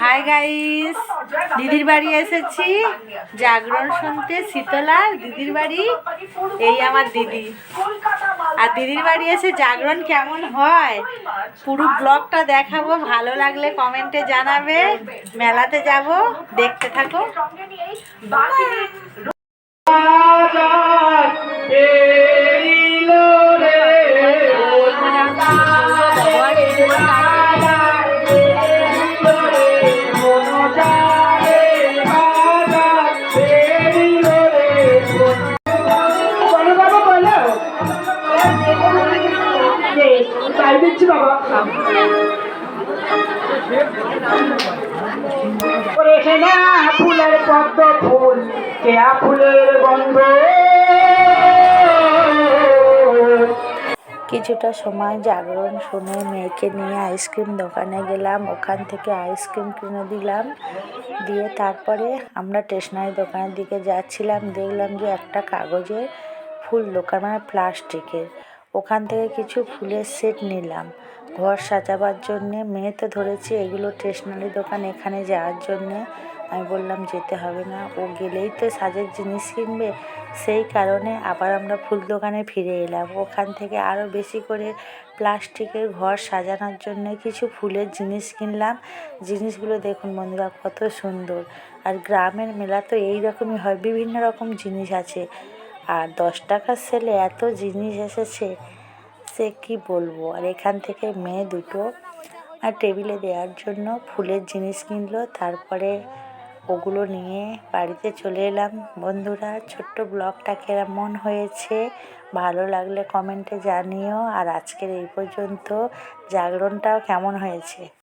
Hi guys, দিদির বাড়ি এসেছি জাগরণ শুনতে। শীতলার দিদির বাড়ি, এই আমার দিদি। আর দিদির বাড়ি এসে জাগরণ কেমন হয় পুরো ব্লগটা দেখাবো, ভালো লাগলে কমেন্টে জানাবে। মেলাতে যাব, দেখতে থাকো। ফুলের পদ্ম ফুল, কেয়া ফুলের গন্ধ। কিছুটা সময় জাগরণ শুনে মেয়েকে নিয়ে আইসক্রিম দোকানে গেলাম, ওখান থেকে আইসক্রিম কিনে দিলাম। দিয়ে তারপরে আমরা স্টেশনারি দোকানের দিকে যাচ্ছিলাম। দেখলাম যে একটা কাগজের ফুল দোকান, মানে প্লাস্টিকের। ওখান থেকে কিছু ফুলের সেট নিলাম ঘর সাজাবার জন্যে। মেয়ে তো ধরেছে এগুলো স্টেশনারি দোকান, এখানে যাওয়ার জন্যে। আমি বললাম যেতে হবে না, ও গেলেই তো সাজের জিনিস কিনবে। সেই কারণে আবার আমরা ফুল দোকানে ফিরে এলাম। ওখান থেকে আরও বেশি করে প্লাস্টিকের ঘর সাজানোর জন্য কিছু ফুলের জিনিস কিনলাম। জিনিসগুলো দেখুন বন্ধুরা কত সুন্দর। আর গ্রামের মেলা তো এই রকমই হয়, বিভিন্ন রকম জিনিস আছে। আর 10 টাকার সেলে এত জিনিস এসেছে, সে কি বলবো। আর এখান থেকে মেয়ে দুটো আর টেবিলে দেওয়ার জন্য ফুলের জিনিস কিনলো। তারপরে ওগুলো নিয়ে বাড়িতে চলে এলাম। বন্ধুরা, ছোট্ট ব্লগটা কেমন হয়েছে ভালো লাগলে কমেন্টে জানিও। আর আজকের এই পর্যন্ত। জাগরণটাও কেমন হয়েছে।